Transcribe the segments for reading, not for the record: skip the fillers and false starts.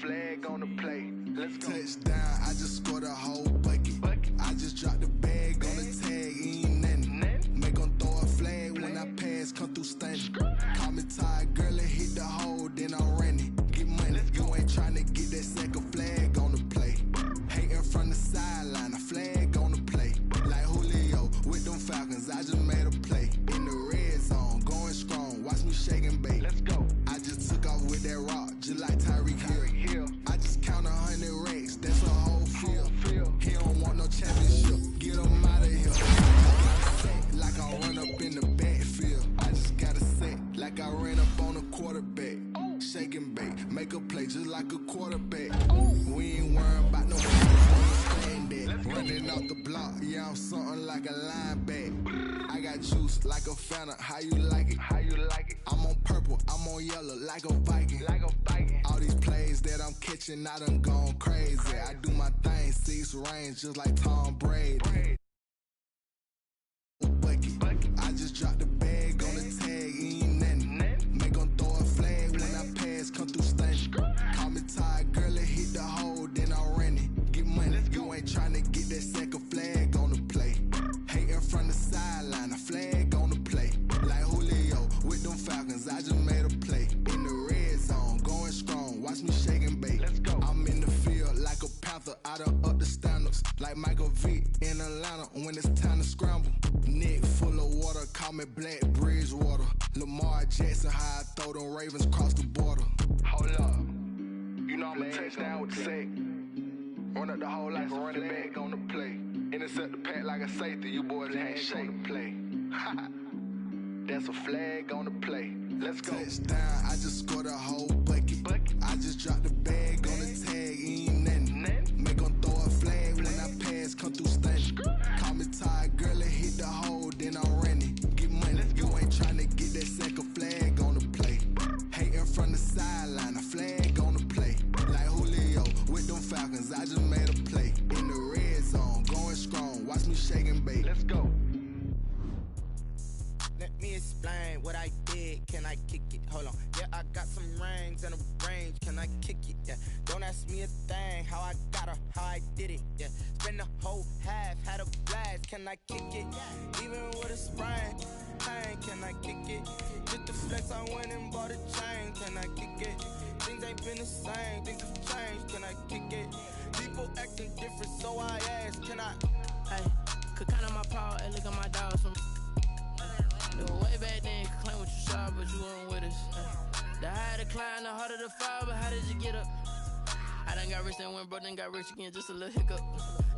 flag on the play. Let's go. Touchdown, I just scored a whole bucket. I just dropped the bag on the tag, ain't nothing. Make 'em throw a flag when I pass, come through stunning. Call me tired, girl, and hit the hole, then I'm running. Get money, you ain't tryna get that second flag on the play. Hating from the sideline, a flag on the play. Like Julio with them Falcons, I just made a play. In the red zone, going strong, watch me shake and bake. Let's go. I just took off with that rock, just like Tyreek Hill. I just count 100 racks, that's a whole field. He don't want no championship, get him out of here. Like I run up in the backfield, I just gotta set like I ran up on a quarterback. Shake and bake, make a play just like a quarterback. We ain't worried about no stand that. Running off the block, yeah, I'm something like a linebacker. I got juice like a Fanta, how you like it? How you like it? I'm on purple, I'm on yellow like a Viking. All these plays that I'm catching, I done gone crazy. I do my thing, 6 range just like Tom Brady. I just dropped the bag on the tag, ain't nothing. Make 'em throw a flag when I pass, come through stunning. Call me tired, girl, and hit the hole, then I'm running. Get money, you ain't tryna get that second flag on the play. Hating from the sideline, a flag on the play. Like Julio with them Falcons, I just made a play. In the red zone, going strong, watch me shake and bake. Let's go. I'm in the field like a Panther, I done up the standards. Like Michael Vick in Atlanta when it's time to scramble. Neck full of water, call me Black Bridgewater. Lamar Jackson, how I throw them Ravens across the border. Hold up. You know I'm a touchdown with the sack. Run up the hole like a running back on the play. Intercept the pack like a safety. You boys ain't shake the play. That's a flag on the play. Let's go. Touchdown, I just scored a whole bucket. I just dropped the bag on the tag, ain't nothing. Make 'em throw a flag when I pass, come through stunning. Call me tired, girl, and hit the hole, then I'm running. Get money, you ain't tryna get that second flag on the play. Hating from the sideline, a flag on the play. Like Julio with them Falcons, I just made a play. In the red zone, going strong, watch me shake and bake. Let's go. Let me explain what I did. Can I kick it? Hold on. Yeah, I got some rings and a range. Can I kick it? Yeah. Don't ask me a thing. How I got her, how I did it. Yeah. Spend the whole half, had a blast. Can I kick it? Even with a sprain. Hey, can I kick it? Just the flex, I went and bought a chain. Can I kick it? Things ain't been the same. Things have changed. Can I kick it? People acting different, so I ask. Can I? Hey, could count on my power and look at my dogs from. Way back then, you could claim what you saw, but you weren't with us. The higher the climb, the harder the fall, but how did you get up? I done got rich, then went broke, then got rich again, just a little hiccup.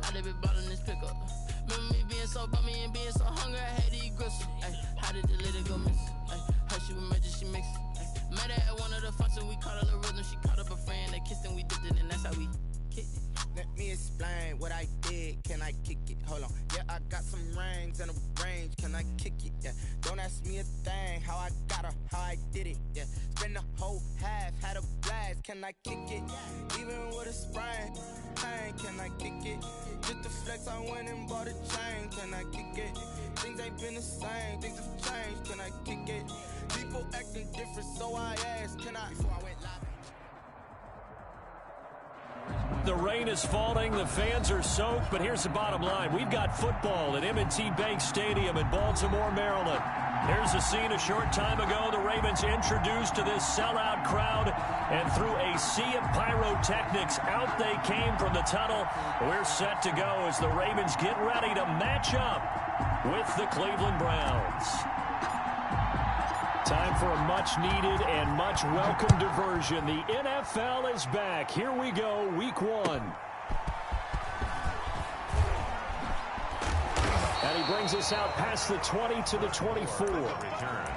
I done been ballin' this pickup. Remember me being so bummy and being so hungry, I had to eat gristle. Ay, how did the lady go miss? Ay, how she was magic, she mixed. Met her at one of the functions, we caught a little rhythm, she caught up a friend, they kissed and we dipped it, and that's how we kicked it. Let me explain what I did. Can I kick it? Hold on. Yeah, I got some rings and a range. Can I kick it? Yeah. Don't ask me a thing. How I got her, how I did it. Yeah. Spend the whole half, had a blast. Can I kick it? Even with a sprain. Hey, can I kick it? Just the flex, I went and bought a chain. Can I kick it? Things ain't been the same. Things have changed. Can I kick it? People acting different, so I asked. Can I? Before I went live. The rain is falling, the fans are soaked, but here's the bottom line. We've got football at M&T Bank Stadium in Baltimore, Maryland. Here's a scene a short time ago. The Ravens introduced to this sellout crowd, and through a sea of pyrotechnics, out they came from the tunnel. We're set to go as the Ravens get ready to match up with the Cleveland Browns. Time for a much-needed and much-welcome diversion. The NFL is back. Here we go, Week 1. And he brings us out past the 20 to the 24. Return.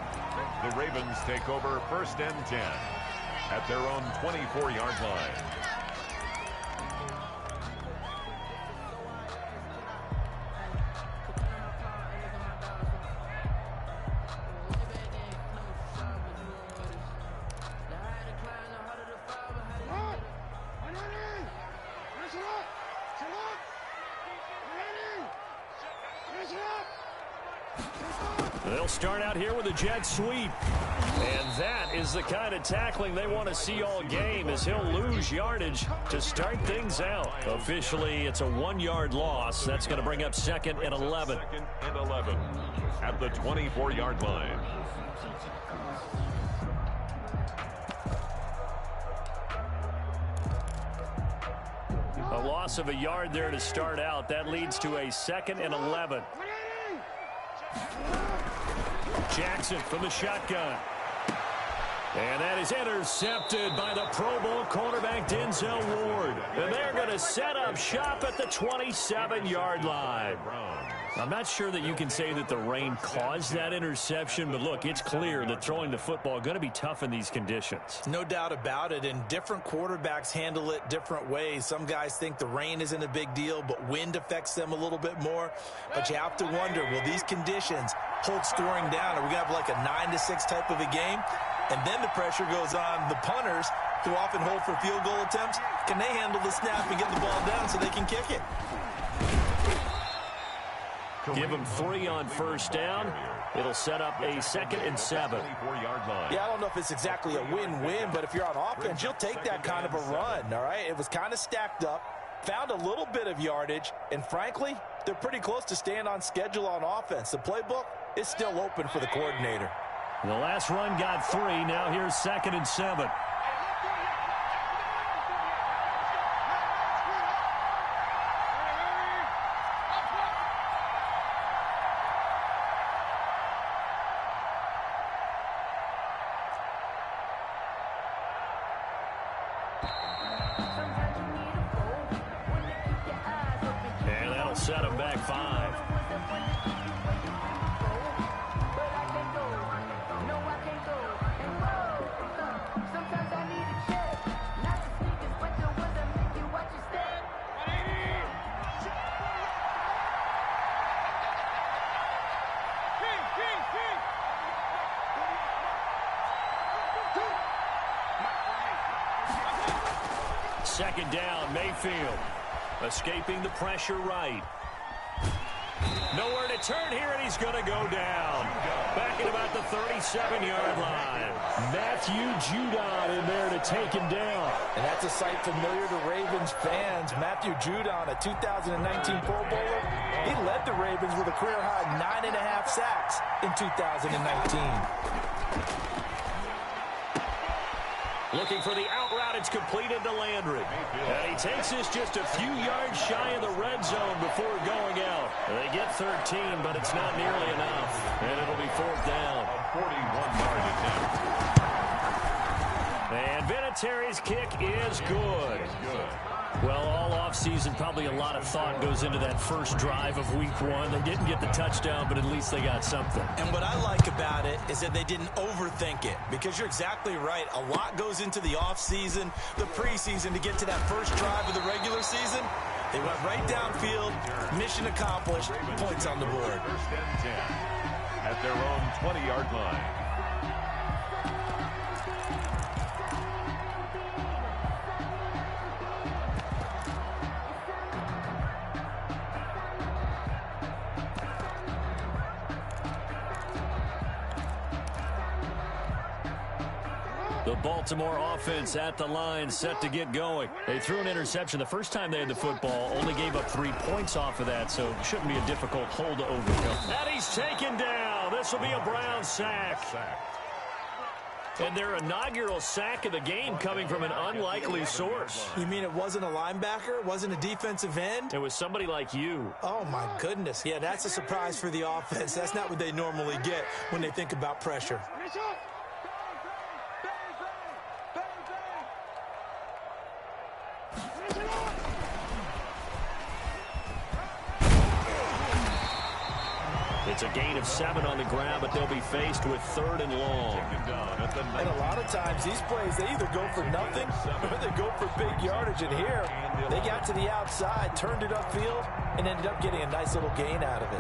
The Ravens take over 1st and 10 at their own 24-yard line. They'll start out here with a jet sweep. And that is the kind of tackling they want to see all game, as he'll lose yardage to start things out. Officially, it's a 1-yard loss. That's going to bring up 2nd and 11. 2nd and 11 at the 24-yard line. A loss of a yard there to start out. That leads to a 2nd and 11. Jackson from the shotgun. And that is intercepted by the Pro Bowl cornerback Denzel Ward. And they're going to set up shop at the 27-yard line. I'm not sure that you can say that the rain caused that interception, but look, it's clear that throwing the football is going to be tough in these conditions. No doubt about it, and different quarterbacks handle it different ways. Some guys think the rain isn't a big deal, but wind affects them a little bit more. But you have to wonder, will these conditions hold scoring down? Are we going to have like a 9-6 type of a game? And then the pressure goes on the punters, who often hold for field goal attempts. Can they handle the snap and get the ball down so they can kick it? Give them 3 on first down. It'll set up a 2nd and 7. Yeah, I don't know if it's exactly a win-win, but if you're on offense, you'll take that kind of a run, all right? It was kind of stacked up, found a little bit of yardage, and frankly, they're pretty close to staying on schedule on offense. The playbook is still open for the coordinator. The last run got 3. Now here's 2nd and 7. And that'll set them back 5. Second down, Mayfield. Escaping the pressure right. Nowhere to turn here, and he's going to go down. Back at about the 37-yard line. Matthew Judon in there to take him down. And that's a sight familiar to Ravens fans. Matthew Judon, a 2019 Pro Bowler, he led the Ravens with a career-high 9.5 sacks in 2019. Looking for the out route. It's completed to Landry. And he takes this just a few yards shy of the red zone before going out. They get 13, but it's not nearly enough. And it'll be 4th down. A 41-yard attempt. And Vinatieri's kick is good. Well, all offseason, probably a lot of thought goes into that first drive of week 1. They didn't get the touchdown, but at least they got something. And what I like about it is that they didn't overthink it, because you're exactly right. A lot goes into the offseason, the preseason, to get to that first drive of the regular season. They went right downfield, mission accomplished, points on the board. 1st and 10 at their own 20-yard line. The Baltimore offense at the line, set to get going. They threw an interception the first time they had the football, only gave up 3 points off of that, so it shouldn't be a difficult hole to overcome. And he's taken down. This will be a Brown sack. And their inaugural sack of the game coming from an unlikely source. You mean it wasn't a linebacker? It wasn't a defensive end? It was somebody like you. Oh, my goodness. Yeah, that's a surprise for the offense. That's not what they normally get when they think about pressure. It's a gain of 7 on the ground, but they'll be faced with 3rd and long. And a lot of times, these plays, they either go for nothing or they go for big yardage. And here, they got to the outside, turned it upfield, and ended up getting a nice little gain out of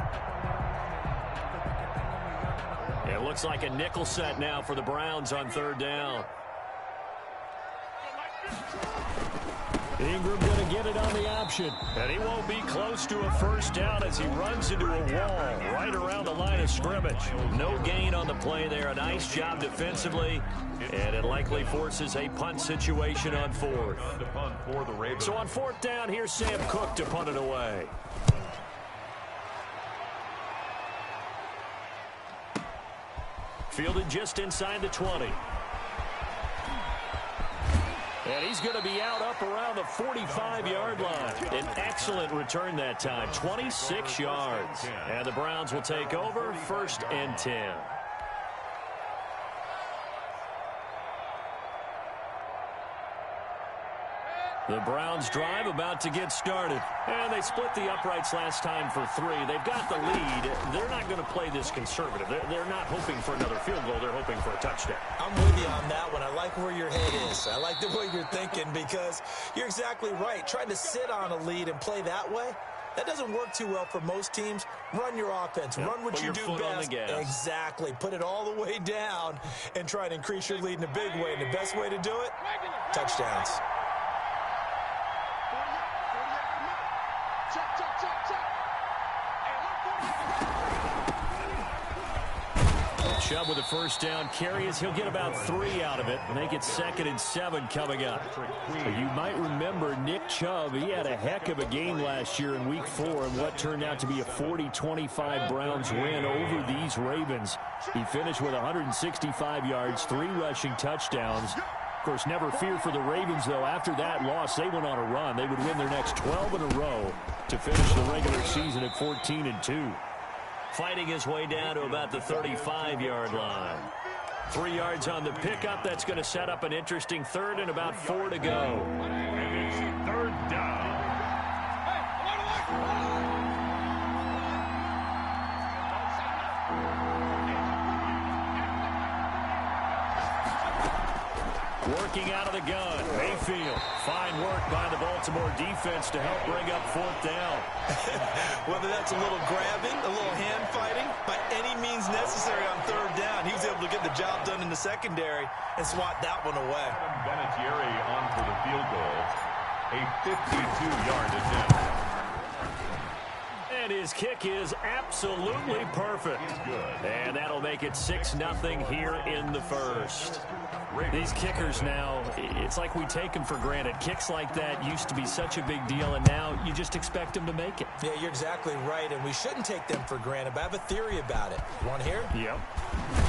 it. It looks like a nickel set now for the Browns on 3rd down. Ingram going to get it on the option. And he won't be close to a first down as he runs into a wall right around the line of scrimmage. No gain on the play there. A nice job defensively. And it likely forces a punt situation on fourth. So on fourth down, here's Sam Cook to punt it away. Fielded just inside the 20. And he's going to be out up around the 45-yard line. An excellent return that time, 26 yards. And the Browns will take over, 1st and 10. The Browns drive about to get started. And they split the uprights last time for 3. They've got the lead. They're not going to play this conservative. They're not hoping for another field goal. They're hoping for a touchdown. I'm with you on that one. I like where your head is. I like the way you're thinking because you're exactly right. Trying to sit on a lead and play that way, that doesn't work too well for most teams. Run your offense. Yep. Run what you do best. Exactly. Put it all the way down and try to increase your lead in a big way. And the best way to do it, touchdowns. Chubb with a first down carry as he'll get about 3 out of it. Make it 2nd and 7 coming up. You might remember Nick Chubb. He had a heck of a game last year in Week 4 in what turned out to be a 40-25 Browns win over these Ravens. He finished with 165 yards, 3 rushing touchdowns. Of course, never fear for the Ravens, though. After that loss, they went on a run. They would win their next 12 in a row to finish the regular season at 14-2. Fighting his way down to about the 35-yard line. 3 yards on the pickup. That's going to set up an interesting 3rd and about 4 to go. And it's 3rd down. Working out of the gun. Mayfield. Fine work by the Baltimore defense to help bring up 4th down. Whether that's a little grabbing, a little hand fighting, by any means necessary on 3rd down, he was able to get the job done in the secondary and swat that one away. Benetieri on for the field goal. A 52-yard attempt. And his kick is absolutely perfect. And that'll make it 6-0 here in the 1st. These kickers now, it's like we take them for granted. Kicks like that used to be such a big deal, and now you just expect them to make it. Yeah, you're exactly right, and we shouldn't take them for granted, but I have a theory about it. You want to hear? Yep.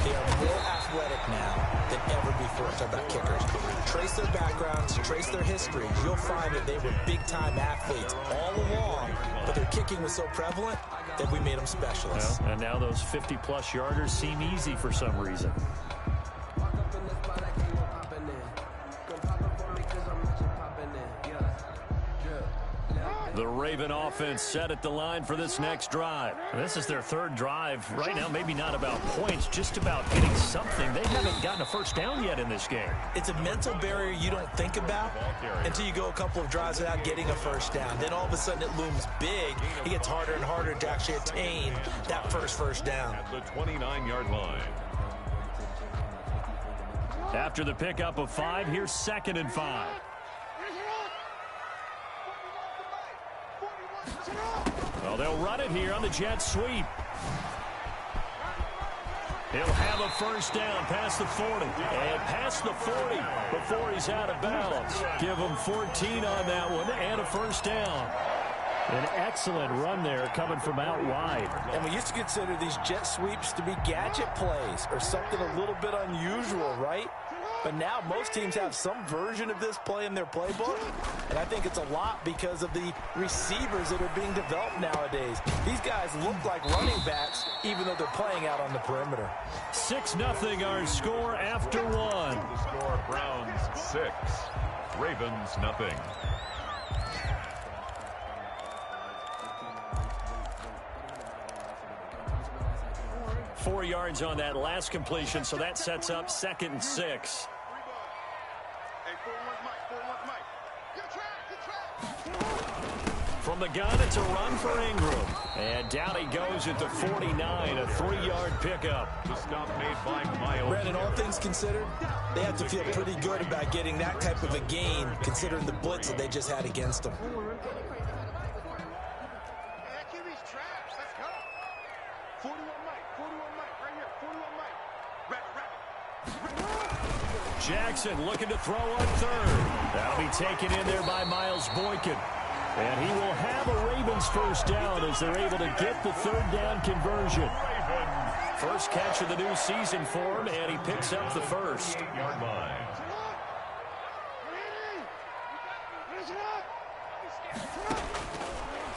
They are more athletic now than ever before. Talk about kickers. Trace their backgrounds, trace their history. You'll find that they were big-time athletes all along, but their kicking was so prevalent that we made them specialists. Well, and now those 50-plus yarders seem easy for some reason. The Raven offense set at the line for this next drive. This is their 3rd drive. Right now, maybe not about points, just about getting something. They haven't gotten a first down yet in this game. It's a mental barrier you don't think about until you go a couple of drives without getting a first down. Then all of a sudden it looms big. It gets harder and harder to actually attain that first down. At the 29-yard line. After the pickup of 5, here's 2nd and 5. Well, they'll run it here on the jet sweep. He'll have a first down past the 40. And past the 40 before he's out of bounds. Give him 14 on that one and a first down. An excellent run there coming from out wide. And we used to consider these jet sweeps to be gadget plays or something a little bit unusual, right? But now most teams have some version of this play in their playbook, and I think it's a lot because of the receivers that are being developed nowadays. These guys look like running backs, even though they're playing out on the perimeter. 6-0 our score after 1. The score, Browns 6, Ravens nothing. Four yards on that last completion, so that sets up 2nd and 6. From the gun, it's a run for Ingram. And down he goes at the 49, a 3-yard pickup. The stop made by Miles. Brandon, all things considered, they have to feel pretty good about getting that type of a gain, considering the blitz that they just had against them. Jackson looking to throw on third. That'll be taken in there by Miles Boykin. And he will have a Ravens first down as they're able to get the third down conversion. First catch of the new season for him, and he picks up the first.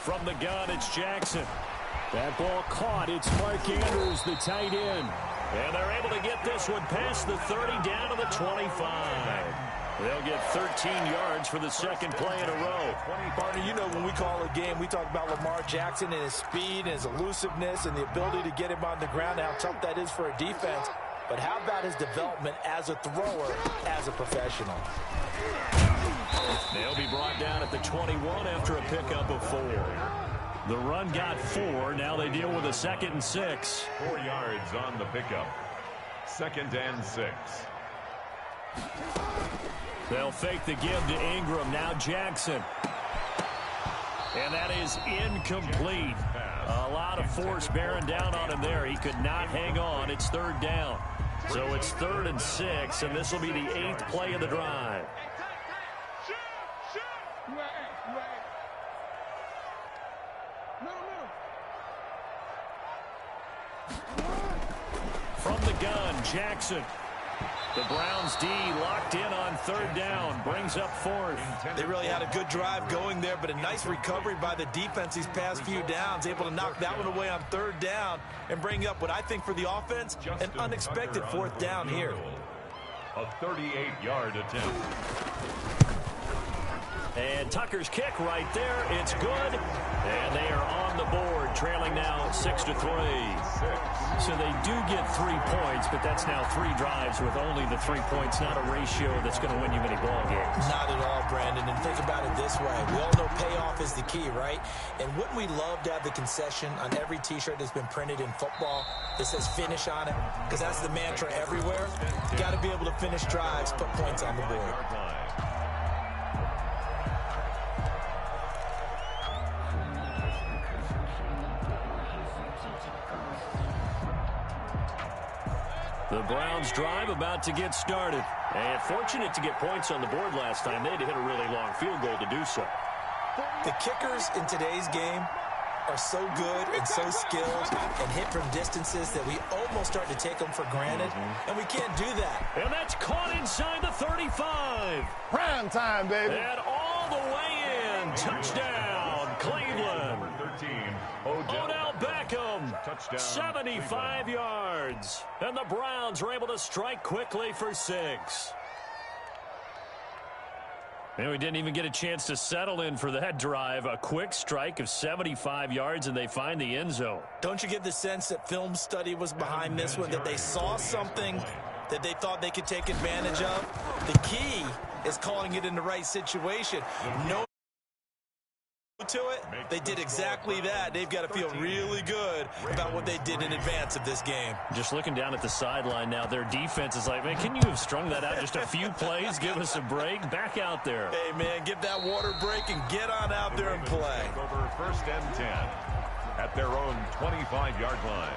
From the gun, it's Jackson. That ball caught. It's Mark Andrews, the tight end. And they're able to get this one past the 30 down to the 25. They'll get 13 yards for the second play in a row. Barney, you know when we call a game, we talk about Lamar Jackson and his speed and his elusiveness and the ability to get him on the ground and how tough that is for a defense. But how about his development as a thrower, as a professional? They'll be brought down at the 21 after a pickup of 4. The run got 4. Now they deal with a 2nd and 6. 4 yards on the pickup. 2nd and 6. They'll fake the give to Ingram. Now Jackson. And that is incomplete. A lot of force bearing down on him there. He could not hang on. It's 3rd down. So it's 3rd and 6, and this will be the 8th play of the drive. From the gun, Jackson. The Browns D locked in on 3rd down, brings up 4th. They really had a good drive going there, but a nice recovery by the defense these past few downs, able to knock that one away on 3rd down and bring up what I think for the offense, an unexpected 4th down here. A 38-yard attempt. And Tucker's kick right there. It's good. And they are on the board, trailing now 6-3. So they do get 3 points, but that's now 3 drives with only the 3 points, not a ratio that's going to win you many ball games. Not at all, Brandon. And think about it this way. We all know payoff is the key, right? And wouldn't we love to have the concession on every T-shirt that's been printed in football that says finish on it? Because that's the mantra everywhere. You got to be able to finish drives, put points on the board. The Browns drive about to get started. And fortunate to get points on the board last time. They had to hit a really long field goal to do so. The kickers in today's game are so good and so skilled and hit from distances that we almost start to take them for granted, and we can't do that. And that's caught inside the 35. Prime time, baby. And all the way in. Touchdown, Cleveland. Number 13, Odell Beckham, Touchdown, 75 yards. And the Browns are able to strike quickly for 6. And we didn't even get a chance to settle in for that drive. A quick strike of 75 yards, and they find the end zone. Don't you get the sense that film study was behind this one, that they saw something that they thought they could take advantage of? The key is calling it in the right situation. No to it, they did exactly that. They've got to feel really good about what they did in advance of this game. Just looking down at the sideline now, their defense is like, man, can you have strung that out just a few plays? Give us a break. Back out there. Hey, man, give that water break and get on out there and play. Over 1st and 10 at their own 25-yard line.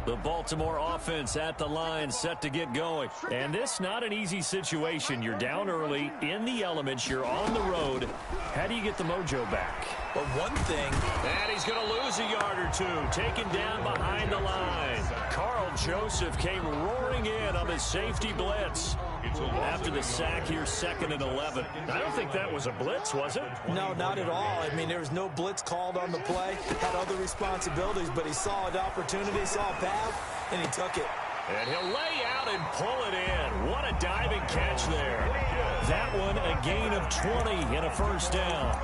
The Baltimore offense at the line, set to get going. And this not an easy situation. You're down early, in the elements, you're on the road. How do you get the mojo back? But one thing... And he's going to lose a yard or 2, taken down behind the line. Carl Joseph came roaring in on his safety blitz. After the sack here, 2nd and 11. I don't think that was a blitz, was it? No, not at all. I mean, there was no blitz called on the play. Had other responsibilities, but he saw an opportunity, saw a path, and he took it. And he'll lay out and pull it in. What a diving catch there. That one a gain of 20 and a first down.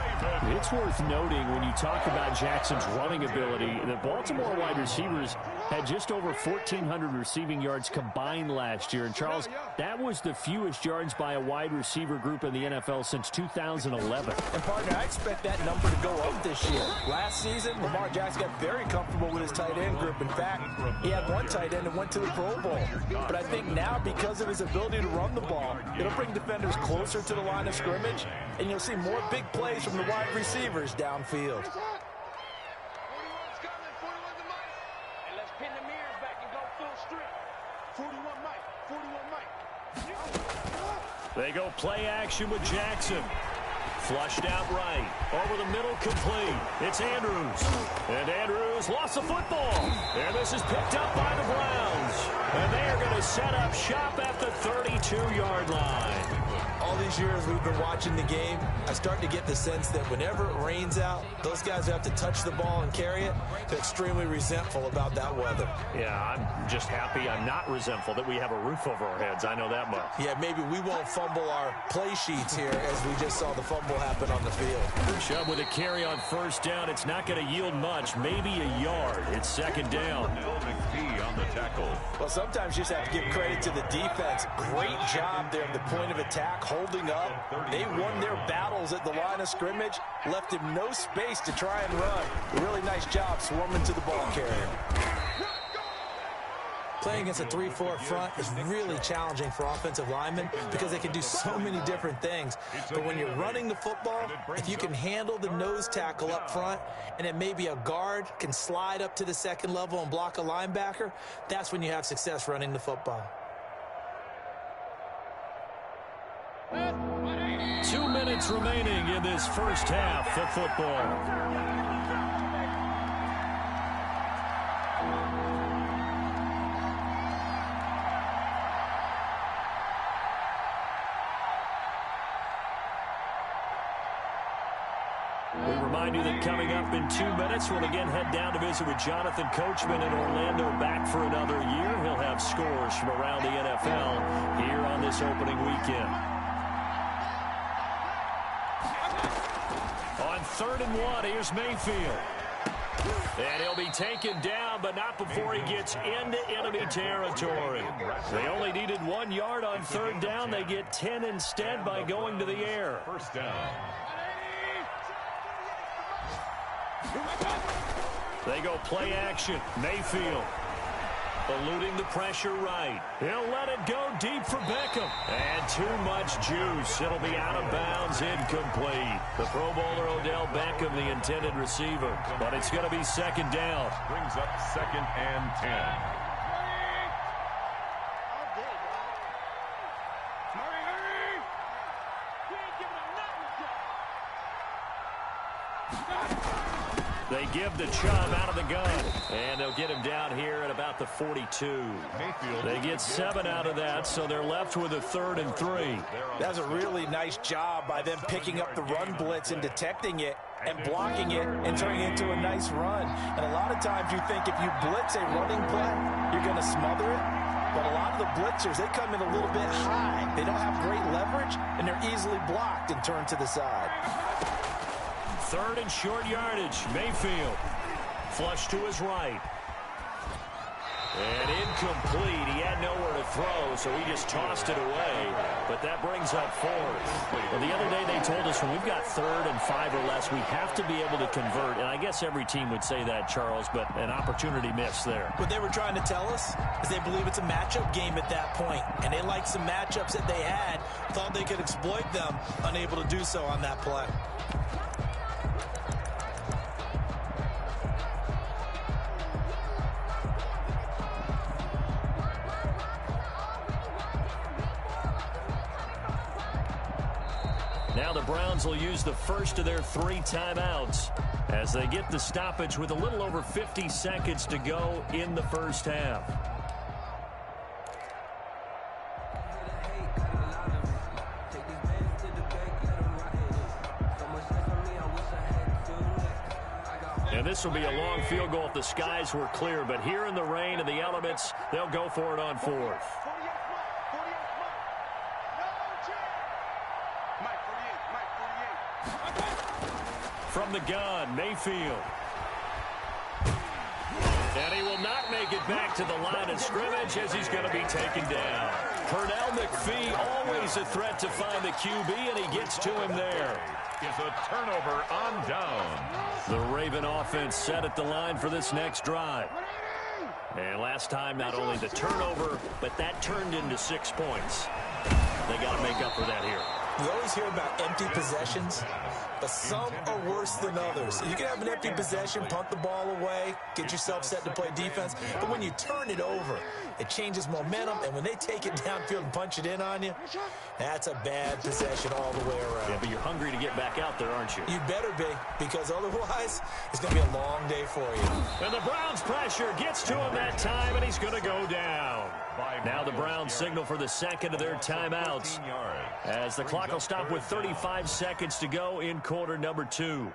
It's worth noting when you talk about Jackson's running ability, the Baltimore wide receivers had just over 1,400 receiving yards combined last year. And, Charles, that was the fewest yards by a wide receiver group in the NFL since 2011. And, partner, I expect that number to go up this year. Last season, Lamar Jackson got very comfortable with his tight end group. In fact, he had one tight end that went to the Pro Bowl. But I think now, because of his ability to run the ball, it'll bring defenders closer to the line of scrimmage, and you'll see more big plays from the wide receivers downfield. They go play action with Jackson. Flushed out right. Over the middle, complete. It's Andrews. And Andrews lost the football. And this is picked up by the Browns. And they are going to set up shop at the 32-yard line. All these years we've been watching the game, I start to get the sense that whenever it rains out, those guys who have to touch the ball and carry it, they're extremely resentful about that weather. Yeah, I'm just happy I'm not resentful that we have a roof over our heads. I know that much. Yeah, maybe we won't fumble our play sheets here as we just saw the fumble happen on the field. Chubb with a carry on first down. It's not going to yield much, maybe a yard. It's second down. On the tackle. Well, sometimes you just have to give credit to the defense. Great job there at the point of attack, holding up. They won their battles at the line of scrimmage, left him no space to try and run. A really nice job swarming to the ball carrier. Playing against a 3-4 front is really challenging for offensive linemen because they can do so many different things. But when you're running the football, if you can handle the nose tackle up front and then maybe a guard can slide up to the second level and block a linebacker, that's when you have success running the football. 2 minutes remaining in this first half of football. Remind you that coming up in 2 minutes, we'll again head down to visit with Jonathan Coachman in Orlando, back for another year. He'll have scores from around the NFL here on this opening weekend. On 3rd and 1, here's Mayfield. And he'll be taken down, but not before he gets into enemy territory. They only needed 1 yard on 3rd down. They get 10 instead by going to the air. First down. They go play action. Mayfield eluding the pressure right. He'll let it go deep for Beckham. And too much juice. It'll be out of bounds, incomplete. The Pro Bowler Odell Beckham, the intended receiver. But it's going to be second down. Brings up 2nd and 10. They give the Chubb out of the gun, and they'll get him down here at about the 42. They get 7 out of that, so they're left with a 3rd and 3. That's a really nice job by them picking up the run blitz and detecting it and blocking it and turning it into a nice run. And a lot of times you think if you blitz a running play, you're going to smother it. But a lot of the blitzers, they come in a little bit high. They don't have great leverage, and they're easily blocked and turned to the side. 3rd and short yardage. Mayfield flush to his right. And incomplete. He had nowhere to throw, so he just tossed it away. But that brings up 4th. Well, the other day they told us when we've got 3rd and 5 or less, we have to be able to convert. And I guess every team would say that, Charles, but an opportunity missed there. What they were trying to tell us is they believe it's a matchup game at that point. And they liked some matchups that they had, thought they could exploit them, unable to do so on that play. Now the Browns will use the first of their 3 timeouts as they get the stoppage with a little over 50 seconds to go in the first half. And this will be a long field goal if the skies were clear. But here in the rain and the elements, they'll go for it on fourth. From the gun, Mayfield. And he will not make it back to the line of scrimmage as he's going to be taken down. Pernell McPhee, always a threat to find the QB, and he gets to him there. Is a turnover on down. The Raven offense set at the line for this next drive. And last time, not only the turnover, but that turned into 6 points. They got to make up for that here. You always hear about empty possessions, but some are worse than others. You can have an empty possession, punt the ball away, get yourself set to play defense, but when you turn it over, it changes momentum, and when they take it downfield and punch it in on you, that's a bad possession all the way around. Yeah, but you're hungry to get back out there, aren't you? You better be, because otherwise, it's going to be a long day for you. And the Browns pressure gets to him that time, and he's going to go down. Now the Browns signal for the second of their timeouts as the clock will stop with 35 seconds to go in quarter number 2.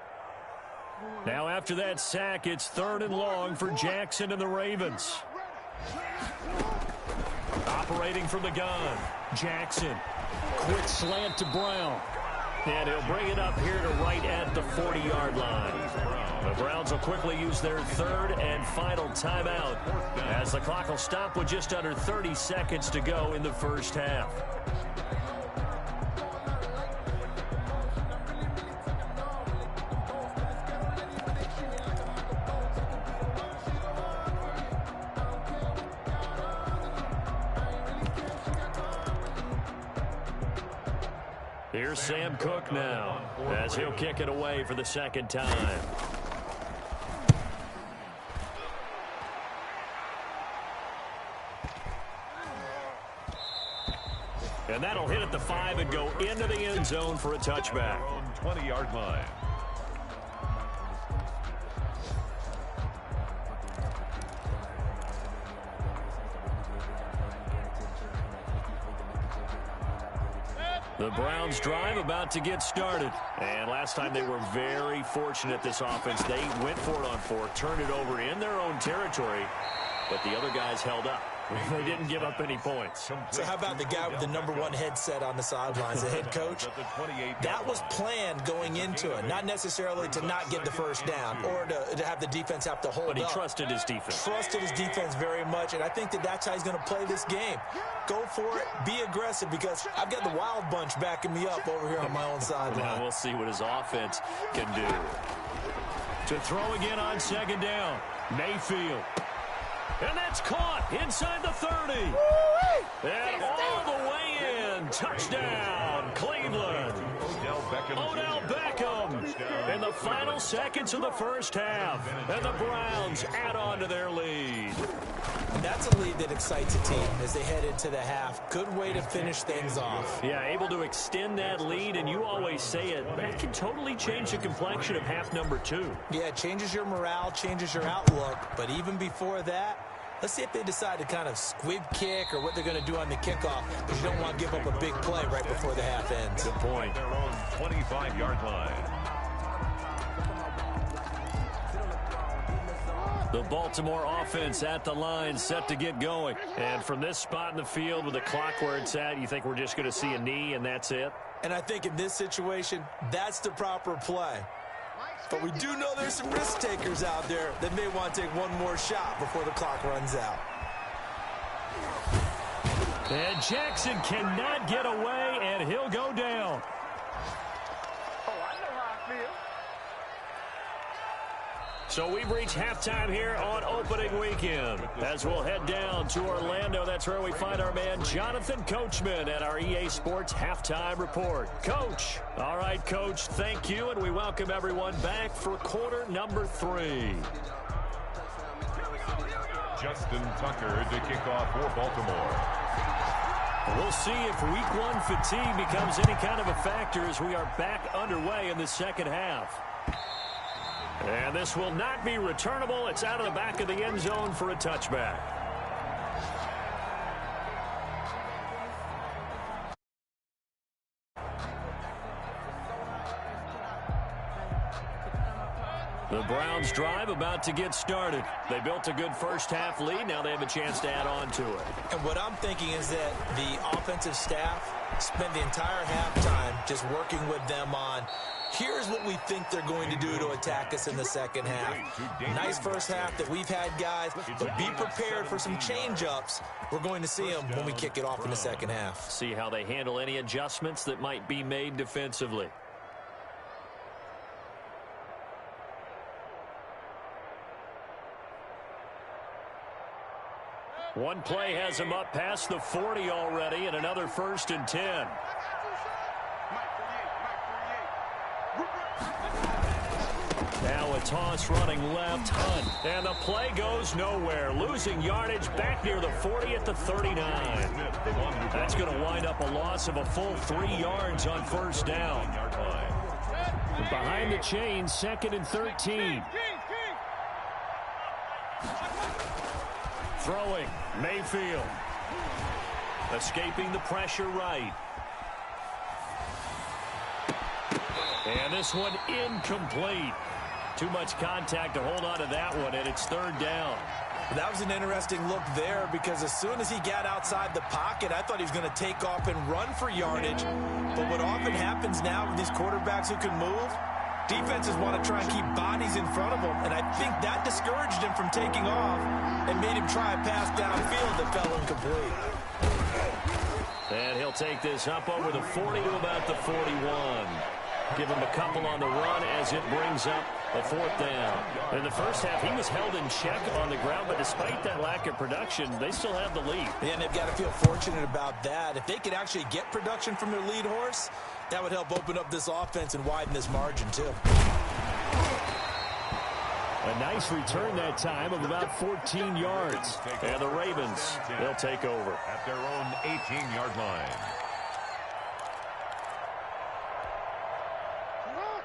Now after that sack, it's 3rd and long for Jackson and the Ravens. Operating from the gun, Jackson. Quick slant to Brown. And he'll bring it up here to right at the 40-yard line. The Browns will quickly use their 3rd and final timeout as the clock will stop with just under 30 seconds to go in the first half. Here's Sam Cook now as he'll kick it away for the second time. And that'll hit at the 5 and go into the end zone for a touchback. 20-yard line. The Browns drive about to get started. And last time they were very fortunate, this offense. They went for it on 4, turned it over in their own territory, but the other guys held up. They didn't give up any points. So how about the guy with the #1 headset on the sidelines, the head coach? That was planned going into it, not necessarily to not get the first down or to have the defense have to hold up. But he trusted his defense. Trusted his defense very much, and I think that's how he's going to play this game. Go for it, be aggressive, because I've got the wild bunch backing me up over here on my own sideline. Now we'll see what his offense can do. To throw again on second down, Mayfield. And that's caught inside the 30. And all the way in. Touchdown, Cleveland. Odell Beckham in the final seconds of the first half. And the Browns add on to their lead. That's a lead that excites a team as they head into the half. Good way to finish things off. Yeah, able to extend that lead, and you always say it, that can totally change the complexion of half number 2. Yeah, it changes your morale, changes your outlook, but even before that, let's see if they decide to kind of squib kick or what they're going to do on the kickoff, because you don't want to give up a big play right before the half ends. Good point. Their own 25-yard line. The Baltimore offense at the line, set to get going. And from this spot in the field with the clock where it's at, you think we're just going to see a knee and that's it? And I think in this situation, that's the proper play. But we do know there's some risk takers out there that may want to take one more shot before the clock runs out. And Jackson cannot get away, and he'll go down. So we've reached halftime here on opening weekend. As we'll head down to Orlando, that's where we find our man Jonathan Coachman at our EA Sports Halftime Report. Coach. All right, Coach, thank you, and we welcome everyone back for quarter number 3. Justin Tucker to kick off for Baltimore. We'll see if week 1 fatigue becomes any kind of a factor as we are back underway in the second half. And this will not be returnable. It's out of the back of the end zone for a touchback. The Browns drive about to get started. They built a good first-half lead. Now they have a chance to add on to it. And what I'm thinking is that the offensive staff spent the entire halftime just working with them on, here's what we think they're going to do to attack us in the second half. Nice first half that we've had, guys, but be prepared for some change-ups. We're going to see them when we kick it off in the second half. See how they handle any adjustments that might be made defensively. One play has him up past the 40 already, and another 1st and 10. Now a toss running left, Hunt. And the play goes nowhere. Losing yardage back near the 40 at the 39. That's going to wind up a loss of a full 3 yards on 1st down. Behind the chain, 2nd and 13. Throwing, Mayfield. Escaping the pressure right. And this one incomplete. Too much contact to hold on to that one, and it's 3rd down. That was an interesting look there because as soon as he got outside the pocket, I thought he was going to take off and run for yardage. But what often happens now with these quarterbacks who can move, defenses want to try and keep bodies in front of them, and I think that discouraged him from taking off and made him try a pass downfield that fell incomplete. And he'll take this up over the 40 to about the 41. Give him a couple on the run as it brings up a 4th down. In the first half, he was held in check on the ground, but despite that lack of production, they still have the lead. Yeah, and they've got to feel fortunate about that. If they could actually get production from their lead horse, that would help open up this offense and widen this margin, too. A nice return that time of about 14 yards. And the Ravens, they'll take over at their own 18-yard line.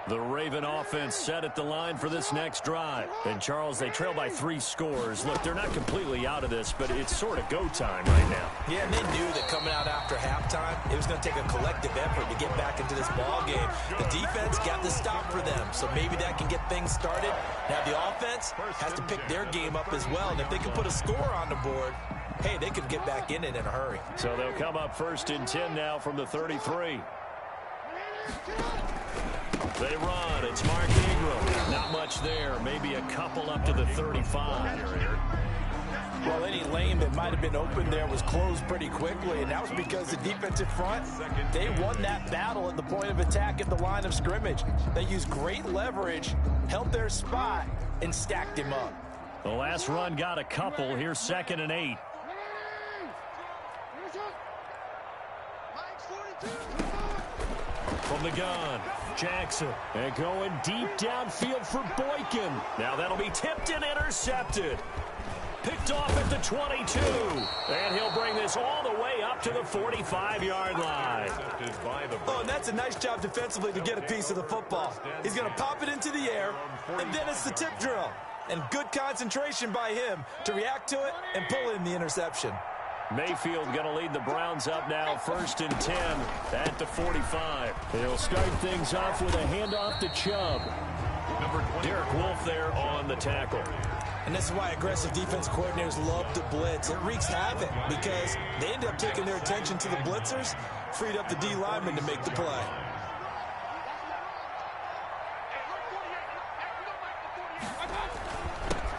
The Raven offense set at the line for this next drive. And, Charles, they trail by 3 scores. Look, they're not completely out of this, but it's sort of go time right now. Yeah, and they knew that coming out after halftime, it was going to take a collective effort to get back into this ball game. The defense got the stop for them, so maybe that can get things started. Now the offense has to pick their game up as well, and if they can put a score on the board, hey, they could get back in it in a hurry. So they'll come up 1st and 10 now from the 33. They run. It's Mark Ingram. Not much there. Maybe a couple up to the 35. Well, any lane that might have been open there was closed pretty quickly, and that was because the defensive front, they won that battle at the point of attack at the line of scrimmage. They used great leverage, held their spot, and stacked him up. The last run got a couple. Here's 2nd and 8. From the gun, Jackson. And going deep downfield for Boykin. Now that'll be tipped and intercepted. Picked off at the 22. And he'll bring this all the way up to the 45-yard line. Oh, and that's a nice job defensively to get a piece of the football. He's going to pop it into the air, and then it's the tip drill. And good concentration by him to react to it and pull in the interception. Mayfield going to lead the Browns up now 1st and 10 at the 45. They'll start things off with a handoff to Chubb. Derek Wolfe there on the tackle. And this is why aggressive defense coordinators love to blitz. It wreaks havoc because they end up taking their attention to the blitzers, freed up the D lineman to make the play.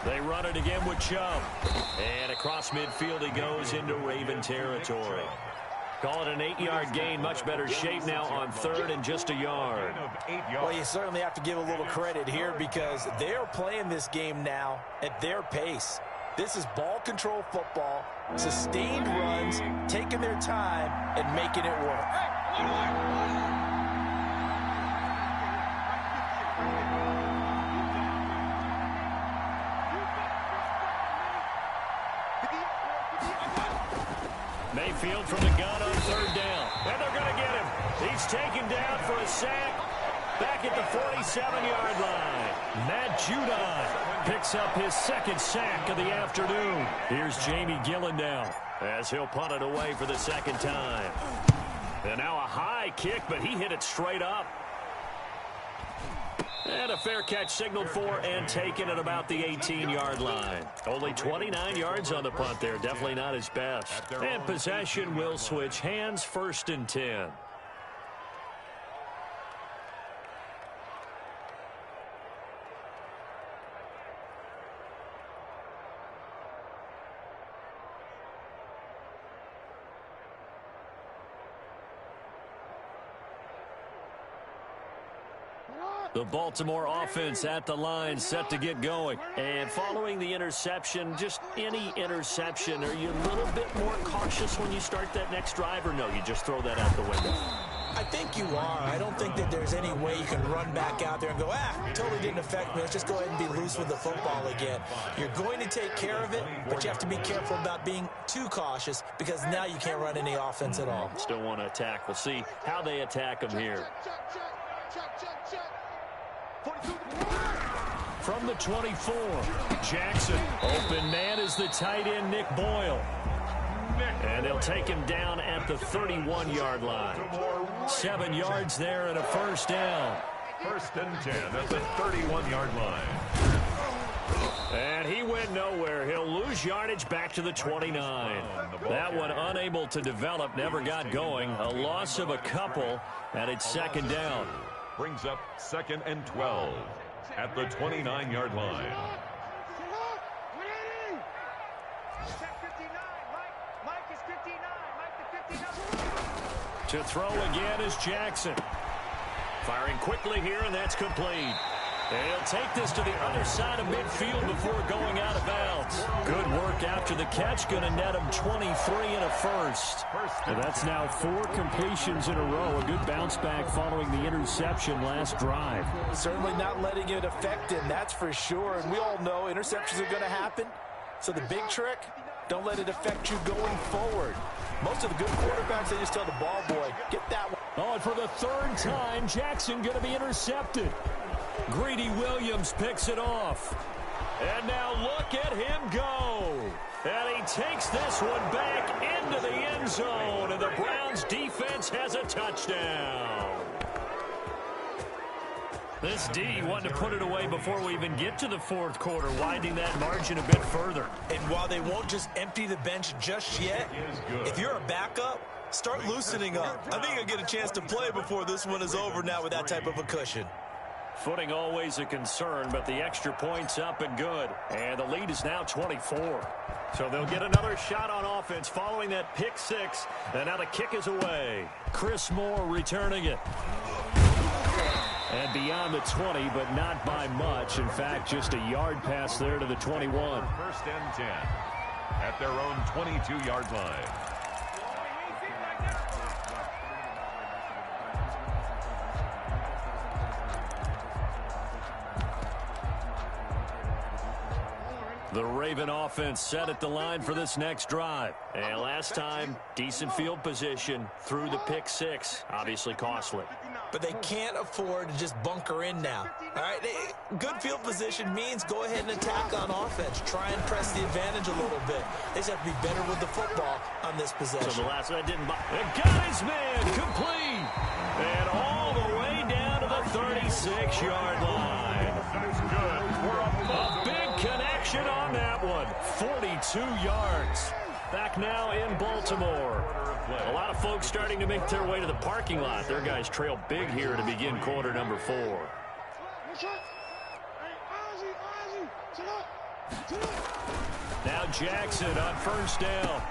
They run it again with Chubb. And across midfield he goes into Raven territory. Call it an 8-yard gain. Much better shape now on 3rd and just a yard. Well, you certainly have to give a little credit here because they're playing this game now at their pace. This is ball control football, sustained runs, taking their time, and making it work. Mayfield from the gun on 3rd down. And they're going to get him. He's taken down for a sack back at the 47-yard line. Matt Judon picks up his 2nd sack of the afternoon. Here's Jamie Gillen now as he'll punt it away for the 2nd time. And now a high kick, but he hit it straight up. And a fair catch signaled for and taken at about the 18-yard line. Only 29 yards on the punt there. Definitely not his best. And possession will switch hands, 1st and 10. The Baltimore offense at the line, set to get going. And following the interception, just any interception, are you a little bit more cautious when you start that next drive, or no, you just throw that out the window? I think you are. I don't think that there's any way you can run back out there and go, totally didn't affect me. Let's just go ahead and be loose with the football again. You're going to take care of it, but you have to be careful about being too cautious because now you can't run any offense at all. Still want to attack. We'll see how they attack them here. From the 24, Jackson. Open man is the tight end, Nick Boyle. And they'll take him down at the 31-yard line. 7 yards there and a 1st down. 1st and 10 at the 31-yard line. And he went nowhere. He'll lose yardage back to the 29. That one unable to develop, never got going. A loss of a couple, and it's 2nd down. Brings up 2nd and 12 at the 29-yard line. To throw again is Jackson. Firing quickly here, and that's complete. And he'll take this to the other side of midfield before going out of bounds. Good work after the catch. Going to net him 23 and a 1st. And that's now 4 completions in a row. A good bounce back following the interception last drive. Certainly not letting it affect him, that's for sure. And we all know interceptions are going to happen. So the big trick, don't let it affect you going forward. Most of the good quarterbacks, they just tell the ball boy, get that one. Oh, and for the 3rd time, Jackson going to be intercepted. Greedy Williams picks it off. And now look at him go. And he takes this one back into the end zone. And the Browns defense has a touchdown. This D wanting to put it away before we even get to the 4th quarter, widening that margin a bit further. And while they won't just empty the bench just yet, if you're a backup, start loosening up. I think you'll get a chance to play before this one is over now with that type of a cushion. Footing always a concern, but the extra point's up and good. And the lead is now 24. So they'll get another shot on offense following that pick 6. And now the kick is away. Chris Moore returning it. And beyond the 20, but not by much. In fact, just a yard pass there to the 21. 1st and 10 at their own 22-yard line. The Raven offense set at the line for this next drive. And last time, decent field position through the pick 6. Obviously costly. But they can't afford to just bunker in now. All right, good field position means go ahead and attack on offense. Try and press the advantage a little bit. They just have to be better with the football on this possession. So the last one didn't buy. And got his man complete. And all the way down to the 36-yard line. A big connection on that one. 42 yards. Back now in Baltimore. A lot of folks starting to make their way to the parking lot. Their guys trail big here to begin quarter number 4. Now Jackson on 1st down.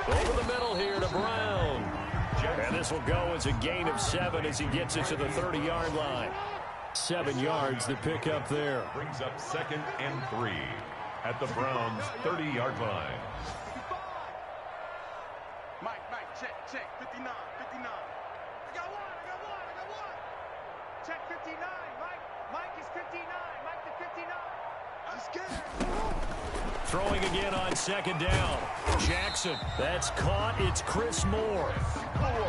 Over the middle here to Brown. And this will go as a gain of 7 as he gets it to the 30-yard line. 7 yards the pick up there. Brings up 2nd and 3 at the Browns' 30-yard line. Mike, check, 59. I got one. Check 59, Mike is 59. Mike to 59. I'm scared. Throwing again on 2nd down. Jackson, that's caught. It's Chris Moore.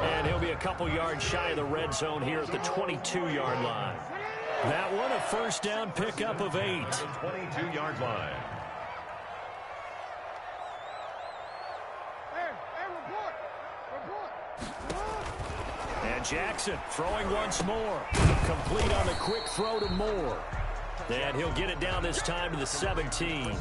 And he'll be a couple yards shy of the red zone here at the 22-yard line. That one, a 1st down pickup of 8. 22-yard line. And Jackson throwing once more. Complete on the quick throw to Moore. And he'll get it down this time to the 17.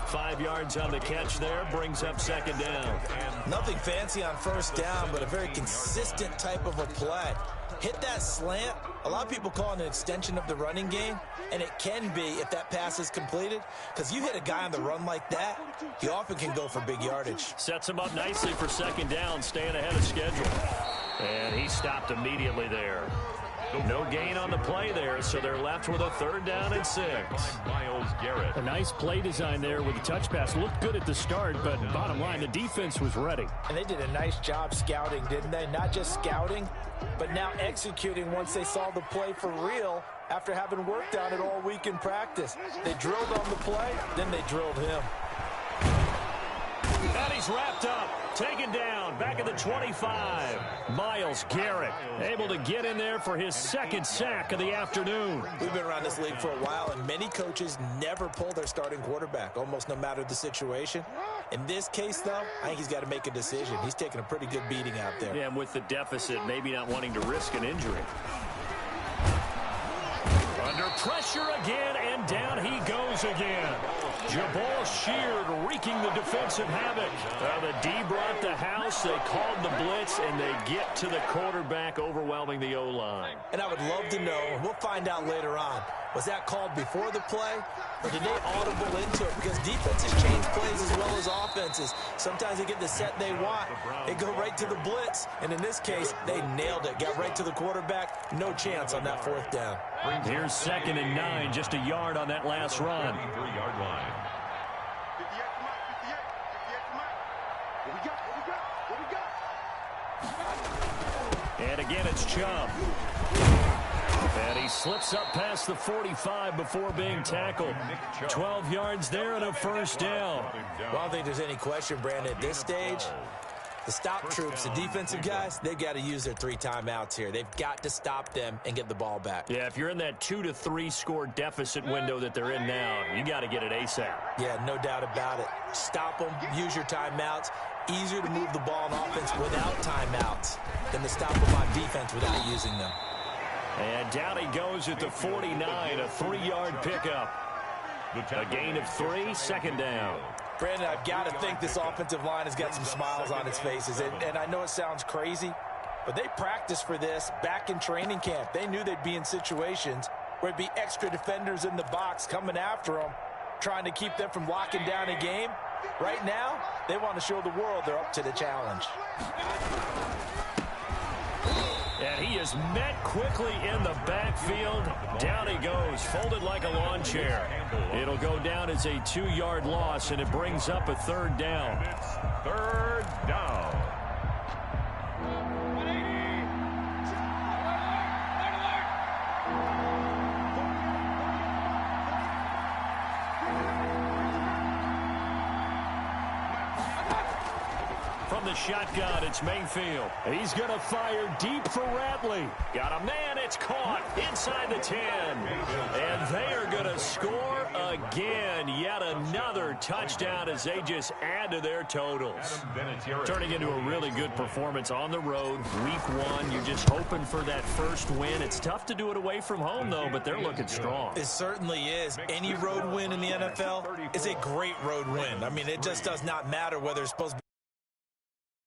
5 yards on the catch there, brings up second down. Nothing fancy on first down, but a very consistent type of a play. Hit that slant. A lot of people call it an extension of the running game, and it can be if that pass is completed, because you hit a guy on the run like that, he often can go for big yardage. Sets him up nicely for second down, staying ahead of schedule. And he stopped immediately there. No gain on the play there, so they're left with a 3rd down and 6. Myles Garrett. A nice play design there with the touch pass. Looked good at the start, but bottom line, the defense was ready. And they did a nice job scouting, didn't they? Not just scouting, but now executing once they saw the play for real after having worked on it all week in practice. They drilled on the play, then they drilled him. And he's wrapped up, taken down, back at the 25. Myles Garrett able to get in there for his 2nd sack of the afternoon. We've been around this league for a while, and many coaches never pull their starting quarterback, almost no matter the situation. In this case, though, I think he's got to make a decision. He's taking a pretty good beating out there. Yeah, and with the deficit, maybe not wanting to risk an injury. Under pressure again, and down he goes again. Jabal Sheard wreaking the defensive havoc. The D brought the house. They called the blitz, and they get to the quarterback, overwhelming the O-line. And I would love to know, and we'll find out later on, was that called before the play, or did they audible into it? Because defenses change plays as well as offenses. Sometimes they get the set they want. They go right to the blitz, and in this case, they nailed it. Got right to the quarterback. No chance on that 4th down. Here's 2nd and 9, just a yard on that last run. 3-yard line. And again, it's Chubb. And he slips up past the 45 before being tackled. 12 yards there and a 1st down. Well, I don't think there's any question, Brandon, at this stage, the stop troops, the defensive guys, they've got to use their 3 timeouts here. They've got to stop them and get the ball back. Yeah, if you're in that 2 to 3 score deficit window that they're in now, you got to get it ASAP. Yeah, no doubt about it. Stop them, use your timeouts. Easier to move the ball on offense without timeouts than to stop them on defense without using them. And down he goes at the 49, a 3-yard pickup. A gain of 3, 2nd down. Brandon, I've got to think this offensive line has got some smiles on its faces. And I know it sounds crazy, but they practiced for this back in training camp. They knew they'd be in situations where it'd be extra defenders in the box coming after them, trying to keep them from locking down a game. Right now, they want to show the world they're up to the challenge. And he is met quickly in the backfield. Down he goes, folded like a lawn chair. It'll go down as a 2-yard loss, and it brings up a 3rd down. It's 3rd down. From the shotgun, it's Mayfield. He's going to fire deep for Ratley. Got a man, it's caught inside the 10. And they are going to score again. Yet another touchdown as they just add to their totals. Turning into a really good performance on the road. Week 1, you're just hoping for that first win. It's tough to do it away from home, though, but they're looking strong. It certainly is. Any road win in the NFL is a great road win. I mean, it just does not matter whether it's supposed to be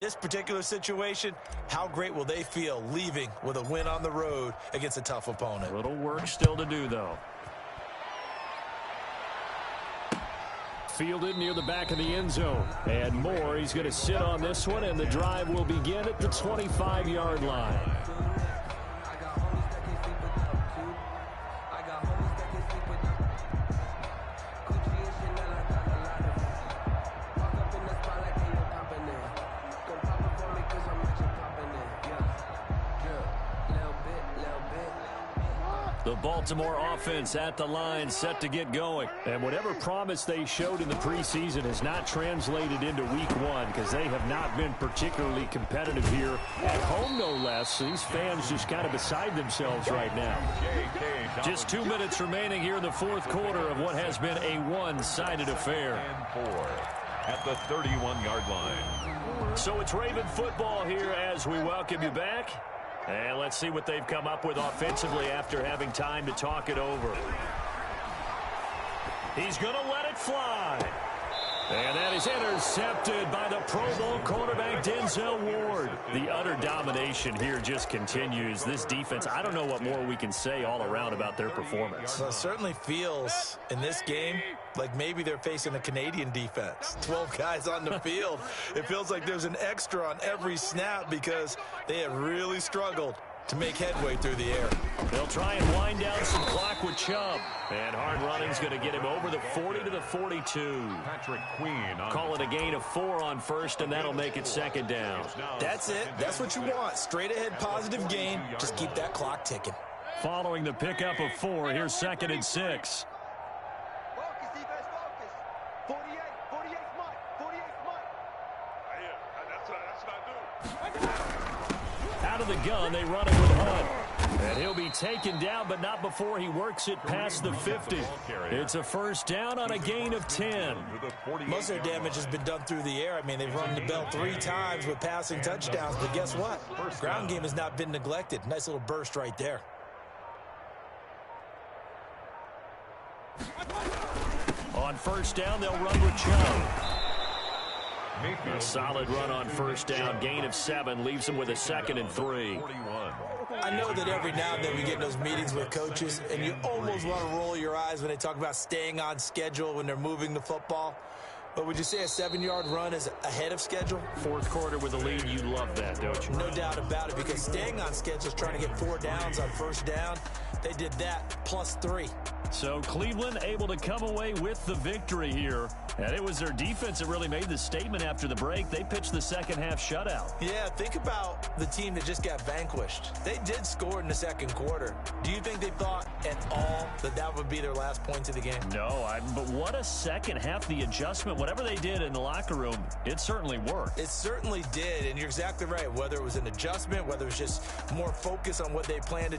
this particular situation. How great will they feel leaving with a win on the road against a tough opponent? A little work still to do, though. Fielded near the back of the end zone. And Moore, he's going to sit on this one, and the drive will begin at the 25-yard line. The Baltimore offense at the line, set to get going. And whatever promise they showed in the preseason has not translated into week 1 because they have not been particularly competitive here at home, no less. These fans just kind of beside themselves right now. Just 2 minutes remaining here in the 4th quarter of what has been a one-sided affair. And 4 at the 31-yard line. So it's Raven football here as we welcome you back. And let's see what they've come up with offensively after having time to talk it over. He's going to let it fly. And that is intercepted by the Pro Bowl cornerback Denzel Ward. The utter domination here just continues. This defense, I don't know what more we can say all around about their performance. Well, it certainly feels in this game like maybe they're facing a Canadian defense. 12 guys on the field. It feels like there's an extra on every snap because they have really struggled to make headway through the air. They'll try and wind down some clock with Chubb. And hard running's going to get him over the 40 to the 42. Patrick Queen. Call it a gain of 4 on first, and that'll make it second down. That's it. That's what you want. Straight ahead positive gain. Just keep that clock ticking. Following the pickup of 4, here's 2nd and 6. Focus, defense, focus. 48, 48 Mike, 48 Mike. That's what I do. Out of the gun, they run it with Hunt. And he'll be taken down, but not before he works it past the 50. It's a first down on a gain of 10. Most of their damage has been done through the air. I mean, they've run the bell 3 times with passing touchdowns, but guess what? Ground game has not been neglected. Nice little burst right there. On first down, they'll run with Chubb. A solid run on first down. Gain of 7 leaves them with a 2nd and 3. I know that every now and then we get in those meetings with coaches, and you almost want to roll your eyes when they talk about staying on schedule when they're moving the football. But would you say a 7-yard run is ahead of schedule? Fourth quarter with a lead, you love that, don't you? No doubt about it, because staying on schedule is trying to get 4 downs on first down. They did that plus 3. So Cleveland able to come away with the victory here. And it was their defense that really made the statement after the break. They pitched the second half shutout. Yeah, think about the team that just got vanquished. They did score in the second quarter. Do you think they thought at all that that would be their last points of the game? No, but what a second half. The adjustment, whatever they did in the locker room, it certainly worked. It certainly did, and you're exactly right. Whether it was an adjustment, whether it was just more focus on what they planned to